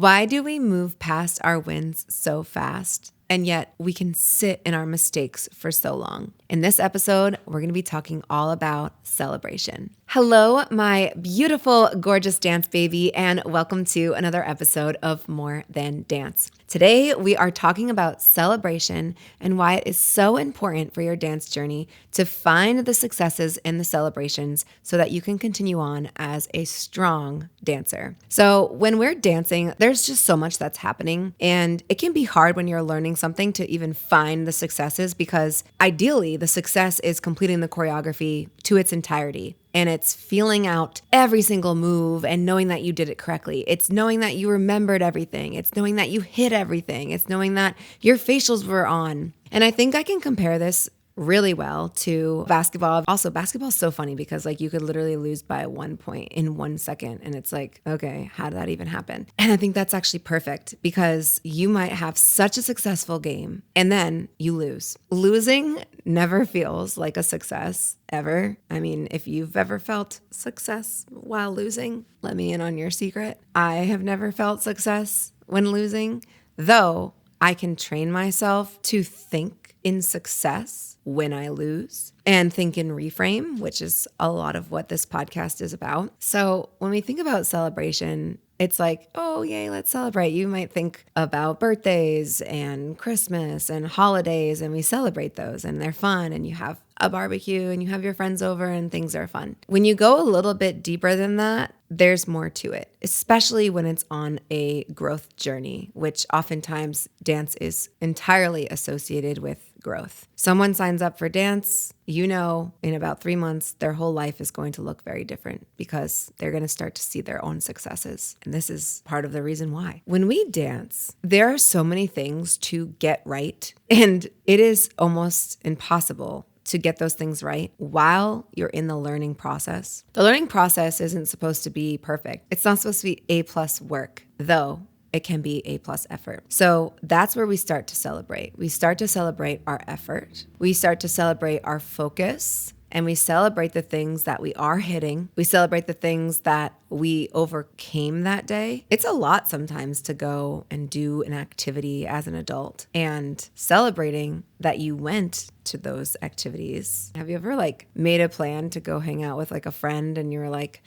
Why do we move past our wins so fast? And yet we can sit in our mistakes for so long. In this episode, we're going to be talking all about celebration. Hello, my beautiful, gorgeous dance baby, and welcome to another episode of More Than Dance. Today, we are talking about celebration and why it is so important for your dance journey to find the successes in the celebrations so that you can continue on as a strong dancer. So when we're dancing, there's just so much that's happening, and it can be hard when you're learning something to even find the successes, because ideally the success is completing the choreography to its entirety. And it's feeling out every single move and knowing that you did it correctly. It's knowing that you remembered everything. It's knowing that you hit everything. It's knowing that your facials were on. And I think I can compare this really well to basketball. Also, basketball is so funny because you could literally lose by 1 point in 1 second. And it's like, okay, how did that even happen? And I think that's actually perfect because you might have such a successful game and then you lose. Losing never feels like a success ever. I mean, if you've ever felt success while losing, let me in on your secret. I have never felt success when losing, though I can train myself to think in success when I lose and think in reframe, which is a lot of what this podcast is about. So when we think about celebration, it's like, oh, yay, let's celebrate. You might think about birthdays and Christmas and holidays, and we celebrate those and they're fun, and you have a barbecue and you have your friends over and things are fun. When you go a little bit deeper than that, there's more to it, especially when it's on a growth journey, which oftentimes dance is entirely associated with growth. Someone signs up for dance, in about 3 months, their whole life is going to look very different because they're going to start to see their own successes. And this is part of the reason why. When we dance, there are so many things to get right, and it is almost impossible to get those things right while you're in the learning process. The learning process isn't supposed to be perfect. It's not supposed to be A+ work, though it can be A+ effort. So that's where we start to celebrate. We start to celebrate our effort. We start to celebrate our focus. And we celebrate the things that we are hitting. We celebrate the things that we overcame that day. It's a lot sometimes to go and do an activity as an adult and celebrating that you went to those activities. Have you ever made a plan to go hang out with a friend and you're like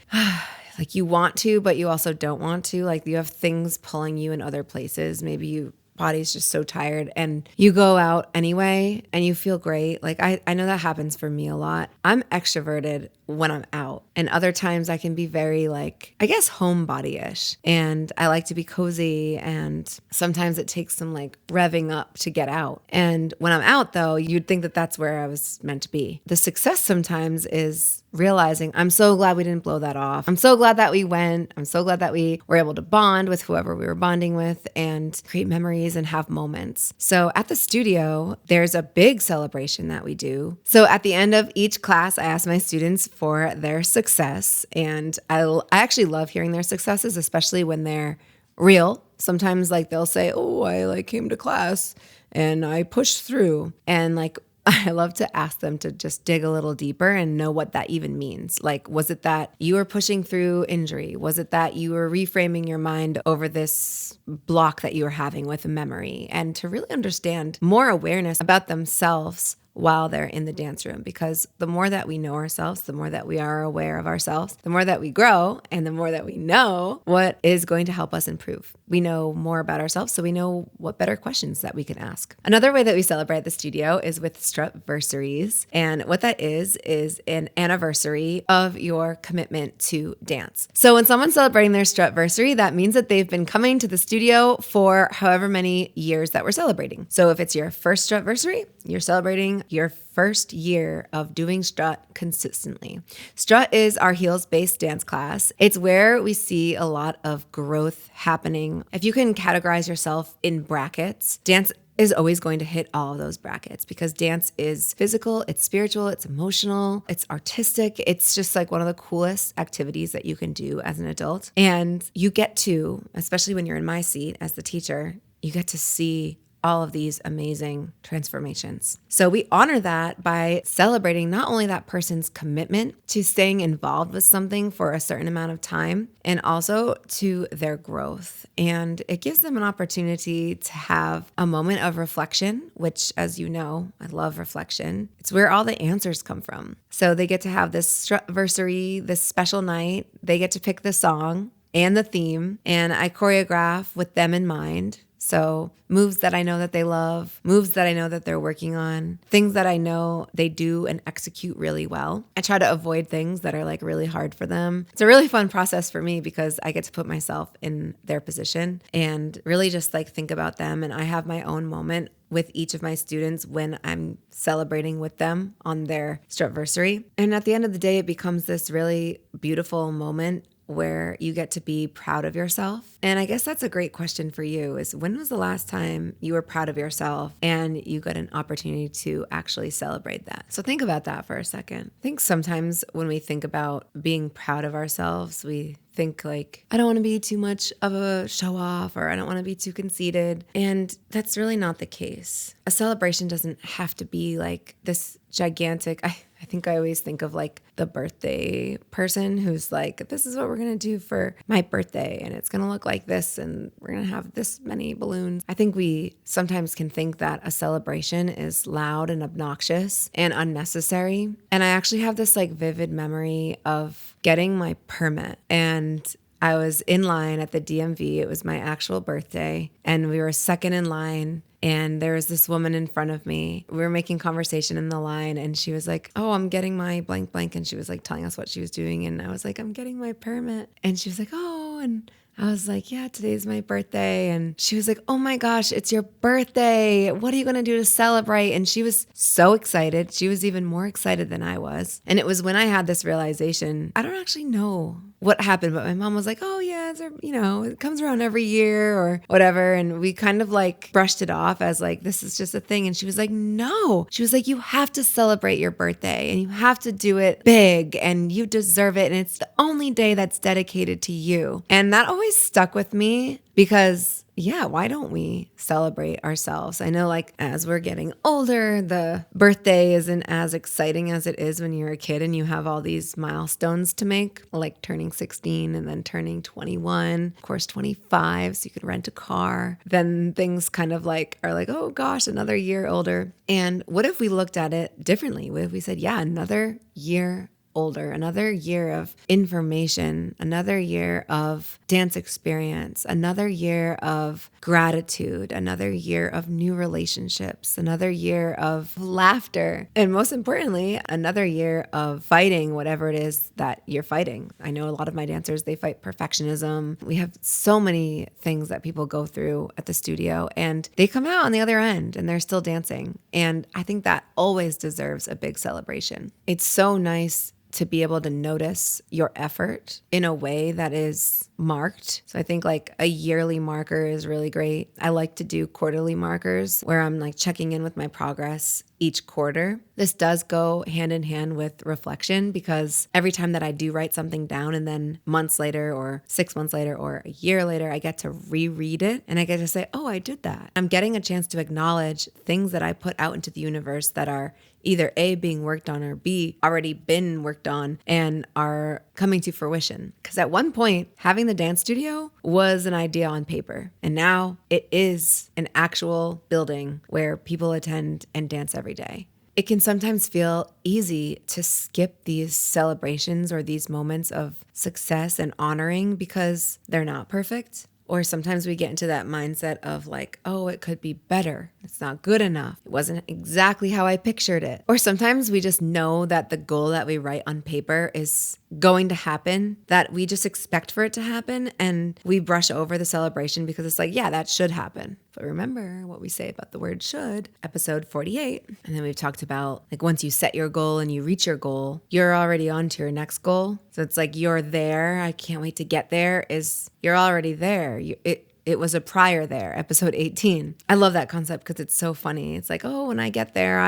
you want to, but you also don't want to? You have things pulling you in other places. Maybe your body's just so tired and you go out anyway and you feel great. I know that happens for me a lot. I'm extroverted when I'm out, and other times I can be very homebody-ish, and I like to be cozy, and sometimes it takes some revving up to get out. And when I'm out though, you'd think that that's where I was meant to be. The success sometimes is realizing, I'm so glad we didn't blow that off. I'm so glad that we went. I'm so glad that we were able to bond with whoever we were bonding with and create memories and have moments. So at the studio, there's a big celebration that we do. So at the end of each class, I ask my students for their success. And I actually love hearing their successes, especially when they're real. Sometimes they'll say, oh, I came to class and I pushed through. And I love to ask them to just dig a little deeper and know what that even means. Was it that you were pushing through injury? Was it that you were reframing your mind over this block that you were having with a memory? And to really understand more awareness about themselves while they're in the dance room, because the more that we know ourselves, the more that we are aware of ourselves, the more that we grow, and the more that we know what is going to help us improve. We know more about ourselves, so we know what better questions that we can ask. Another way that we celebrate at the studio is with strutversaries. And what that is an anniversary of your commitment to dance. So when someone's celebrating their strutversary, that means that they've been coming to the studio for however many years that we're celebrating. So if it's your first strutversary, you're celebrating your first year of doing strut consistently. Strut is our heels-based dance class. It's where we see a lot of growth happening. If you can categorize yourself in brackets, dance is always going to hit all of those brackets because dance is physical, it's spiritual, it's emotional, it's artistic. It's just one of the coolest activities that you can do as an adult. And you get to, especially when you're in my seat as the teacher, you get to see all of these amazing transformations. So we honor that by celebrating not only that person's commitment to staying involved with something for a certain amount of time, and also to their growth. And it gives them an opportunity to have a moment of reflection, which, as you know, I love reflection. It's where all the answers come from. So they get to have this anniversary, this special night. They get to pick the song and the theme, and I choreograph with them in mind. So moves that I know that they love, moves that I know that they're working on, things that I know they do and execute really well. I try to avoid things that are like really hard for them. It's a really fun process for me because I get to put myself in their position and really just like think about them. And I have my own moment with each of my students when I'm celebrating with them on their Strutversary. And at the end of the day, it becomes this really beautiful moment where you get to be proud of yourself. And I guess that's a great question for you is when was the last time you were proud of yourself and you got an opportunity to actually celebrate that? So think about that for a second. I think sometimes when we think about being proud of ourselves, we think like, I don't want to be too much of a show off, or I don't want to be too conceited. And that's really not the case. A celebration doesn't have to be like this gigantic, I think I always think of like the birthday person who's like, this is what we're going to do for my birthday. And it's going to look like this. And we're going to have this many balloons. I think we sometimes can think that a celebration is loud and obnoxious and unnecessary. And I actually have this like vivid memory of getting my permit, and I was in line at the DMV. It was my actual birthday, and we were second in line. And there was this woman in front of me. We were making conversation in the line, and she was like, oh, I'm getting my blank blank. And she was like telling us what she was doing. And I was like, I'm getting my permit. And she was like, oh, and I was like, yeah, today's my birthday. And she was like, oh my gosh, it's your birthday. What are you going to do to celebrate? And she was so excited. She was even more excited than I was. And it was when I had this realization, I don't actually know what happened, but my mom was like, oh yeah, it comes around every year or whatever. And we kind of like brushed it off as like, this is just a thing. And she was like, no, she was like, you have to celebrate your birthday and you have to do it big and you deserve it. And it's the only day that's dedicated to you. And that always stuck with me because yeah, why don't we celebrate ourselves? I know like as we're getting older, the birthday isn't as exciting as it is when you're a kid and you have all these milestones to make, like turning 16 and then turning 21, of course 25, so you could rent a car. Then things kind of like are like, oh gosh, another year older. And what if we looked at it differently? What if we said, yeah, another year older, another year of information, another year of dance experience, another year of gratitude, another year of new relationships, another year of laughter, and most importantly, another year of fighting whatever it is that you're fighting. I know a lot of my dancers, they fight perfectionism. We have so many things that people go through at the studio and they come out on the other end and they're still dancing. And I think that always deserves a big celebration. It's so nice to be able to notice your effort in a way that is marked. So I think like a yearly marker is really great. I like to do quarterly markers where I'm like checking in with my progress each quarter. This does go hand in hand with reflection because every time that I do write something down and then months later or 6 months later or a year later, I get to reread it and I get to say, oh, I did that. I'm getting a chance to acknowledge things that I put out into the universe that are either A, being worked on, or B, already been worked on and are coming to fruition. Because at one point, having the dance studio was an idea on paper. And now it is an actual building where people attend and dance every day. It can sometimes feel easy to skip these celebrations or these moments of success and honoring because they're not perfect. Or sometimes we get into that mindset of like, oh, it could be better. It's not good enough. It wasn't exactly how I pictured it. Or sometimes we just know that the goal that we write on paper is going to happen, that we just expect for it to happen. And we brush over the celebration because it's like, yeah, that should happen. But remember what we say about the word should, episode 48. And then we've talked about like once you set your goal and you reach your goal, you're already on to your next goal. So it's like you're there. I can't wait to get there is you're already there. it was a prior there, episode 18. I love that concept because it's so funny. It's like, oh, when I get there,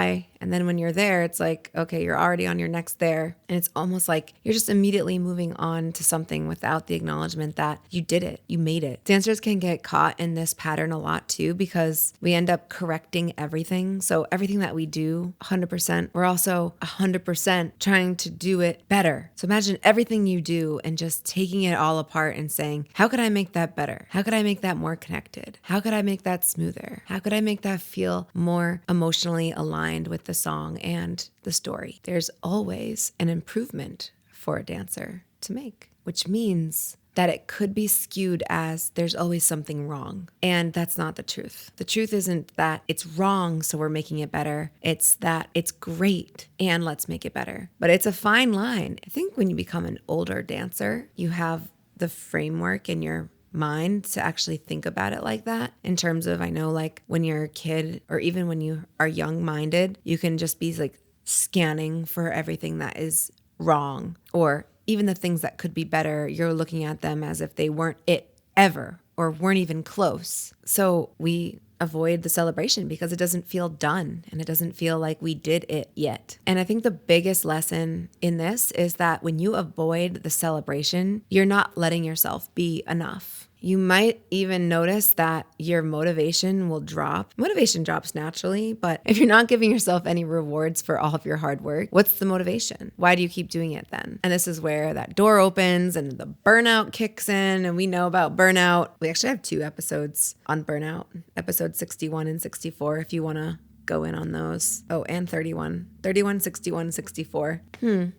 and then when you're there, it's like, okay, you're already on your next there. And it's almost like you're just immediately moving on to something without the acknowledgement that you did it, you made it. Dancers can get caught in this pattern a lot too, because we end up correcting everything. So everything that we do 100%, we're also 100% trying to do it better. So imagine everything you do and just taking it all apart and saying, how could I make that better? How could I make that more connected? How could I make that smoother? How could I make that feel more emotionally aligned with the song and the story? There's always an improvement for a dancer to make, which means that it could be skewed as there's always something wrong. And that's not the truth. The truth isn't that it's wrong, so we're making it better. It's that it's great and let's make it better. But it's a fine line. I think when you become an older dancer, you have the framework in your mind to actually think about it like that, in terms of, I know like when you're a kid or even when you are young-minded, you can just be like scanning for everything that is wrong, or even the things that could be better, you're looking at them as if they weren't it ever or weren't even close. So we avoid the celebration because it doesn't feel done and it doesn't feel like we did it yet. And I think the biggest lesson in this is that when you avoid the celebration, you're not letting yourself be enough. You might even notice that your motivation will drop. Motivation drops naturally, but if you're not giving yourself any rewards for all of your hard work, what's the motivation? Why do you keep doing it then? And this is where that door opens and the burnout kicks in, and we know about burnout. We actually have 2 episodes on burnout, episode 61 and 64, if you want to go in on those. Oh, and 31, 61, 64.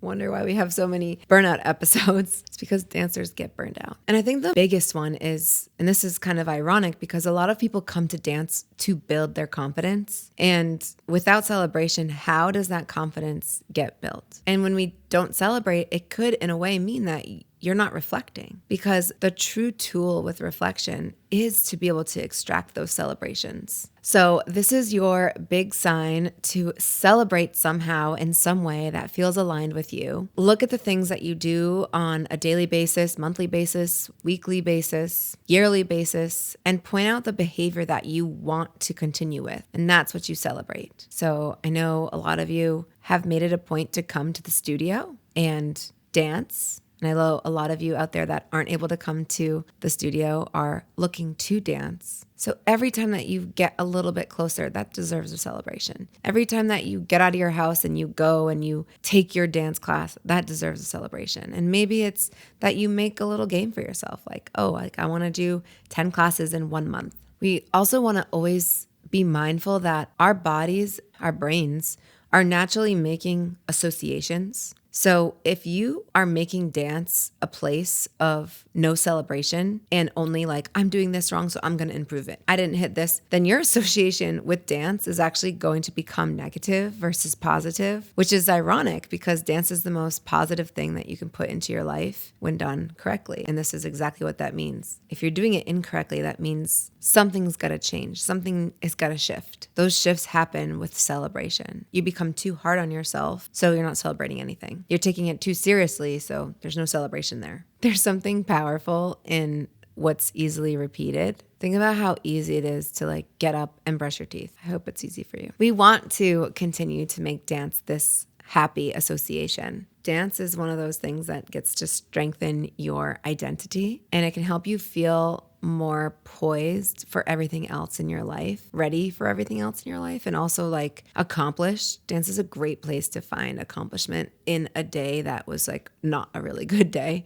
Wonder why we have so many burnout episodes. It's because dancers get burned out. And I think the biggest one is, and this is kind of ironic because a lot of people come to dance to build their confidence. And without celebration, how does that confidence get built? And when we don't celebrate, it could in a way mean that you're not reflecting, because the true tool with reflection is to be able to extract those celebrations. So this is your big sign to celebrate somehow in some way that feels aligned with you. Look at the things that you do on a daily basis, monthly basis, weekly basis, yearly basis, and point out the behavior that you want to continue with. And that's what you celebrate. So I know a lot of you have made it a point to come to the studio and dance. And I know a lot of you out there that aren't able to come to the studio are looking to dance. So every time that you get a little bit closer, that deserves a celebration. Every time that you get out of your house and you go and you take your dance class, that deserves a celebration. And maybe it's that you make a little game for yourself. Like, oh, like I want to do 10 classes in 1 month. We also want to always be mindful that our bodies, our brains are naturally making associations. So if you are making dance a place of no celebration and only like, I'm doing this wrong, so I'm going to improve it, I didn't hit this, then your association with dance is actually going to become negative versus positive, which is ironic because dance is the most positive thing that you can put into your life when done correctly. And this is exactly what that means. If you're doing it incorrectly, that means something's got to change. Something has got to shift. Those shifts happen with celebration. You become too hard on yourself, so you're not celebrating anything. You're taking it too seriously, so there's no celebration there. There's something powerful in what's easily repeated. Think about how easy it is to like get up and brush your teeth. I hope it's easy for you. We want to continue to make dance this happy association. Dance is one of those things that gets to strengthen your identity, and it can help you feel more poised for everything else in your life, ready for everything else in your life, and also like accomplished. Dance is a great place to find accomplishment in a day that was like not a really good day.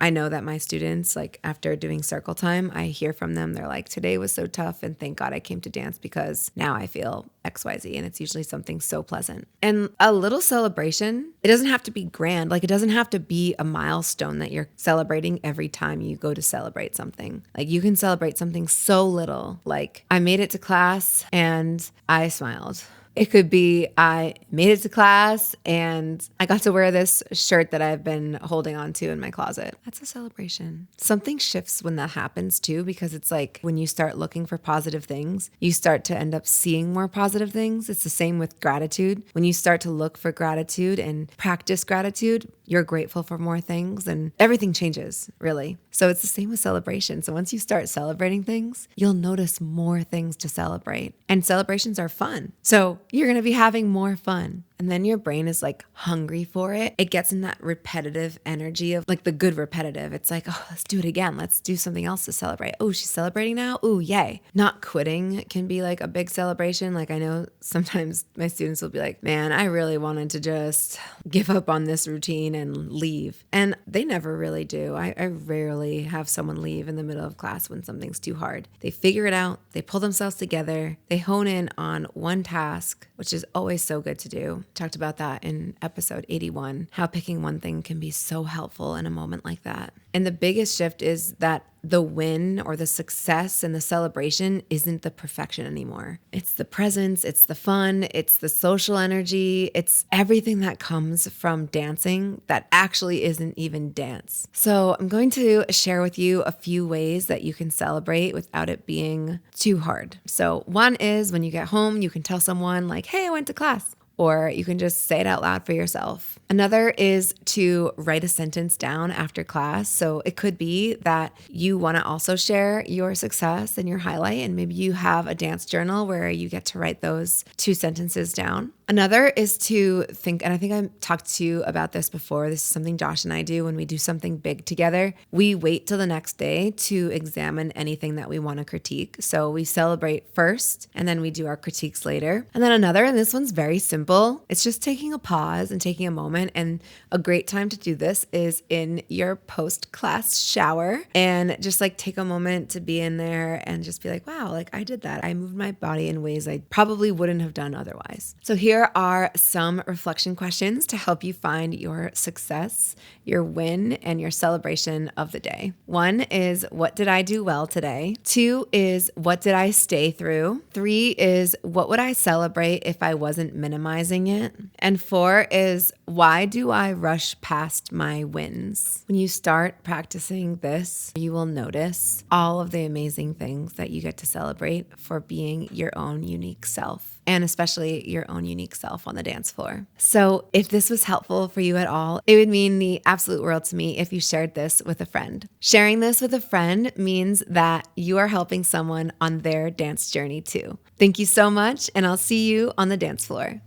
I know that my students, like after doing circle time, I hear from them, they're like, today was so tough and thank God I came to dance because now I feel XYZ, and it's usually something so pleasant. And a little celebration, it doesn't have to be grand. Like it doesn't have to be a milestone that you're celebrating every time you go to celebrate something. Like you can celebrate something so little, like I made it to class and I smiled. It could be I made it to class and I got to wear this shirt that I've been holding on to in my closet. That's a celebration. Something shifts when that happens too, because it's like when you start looking for positive things, you start to end up seeing more positive things. It's the same with gratitude. When you start to look for gratitude and practice gratitude, you're grateful for more things, and everything changes, really. So it's the same with celebration. So once you start celebrating things, you'll notice more things to celebrate. And celebrations are fun. So you're going to be having more fun. And then your brain is like hungry for it. It gets in that repetitive energy of like the good repetitive. It's like, oh, let's do it again. Let's do something else to celebrate. Oh, she's celebrating now. Oh, yay. Not quitting can be like a big celebration. Like I know sometimes my students will be like, man, I really wanted to just give up on this routine and leave. And they never really do. I rarely have someone leave in the middle of class when something's too hard. They figure it out. They pull themselves together. They hone in on one task, which is always so good to do. Talked about that in episode 81, how picking one thing can be so helpful in a moment like that. And the biggest shift is that the win or the success and the celebration isn't the perfection anymore. It's the presence, it's the fun, it's the social energy, it's everything that comes from dancing that actually isn't even dance. So I'm going to share with you a few ways that you can celebrate without it being too hard. So one is when you get home, you can tell someone like, hey, I went to class. Or you can just say it out loud for yourself. Another is to write a sentence down after class. So it could be that you want to also share your success and your highlight, and maybe you have a dance journal where you get to write those 2 sentences down. Another is to think, and I think I've talked to you about this before. This is something Josh and I do when we do something big together. We wait till the next day to examine anything that we want to critique. So we celebrate first, and then we do our critiques later. And then another, and this one's very simple. It's just taking a pause and taking a moment. And a great time to do this is in your post-class shower, and just like take a moment to be in there and just be like, wow, like I did that. I moved my body in ways I probably wouldn't have done otherwise. So here are some reflection questions to help you find your success, your win, and your celebration of the day. 1 is, what did I do well today? 2 is, what did I stay through? 3 is, what would I celebrate if I wasn't minimizing it? And 4 is, why do I rush past my wins? When you start practicing this, you will notice all of the amazing things that you get to celebrate for being your own unique self, and especially your own unique self on the dance floor. So if this was helpful for you at all, it would mean the absolute world to me if you shared this with a friend. Sharing this with a friend means that you are helping someone on their dance journey too. Thank you so much, and I'll see you on the dance floor.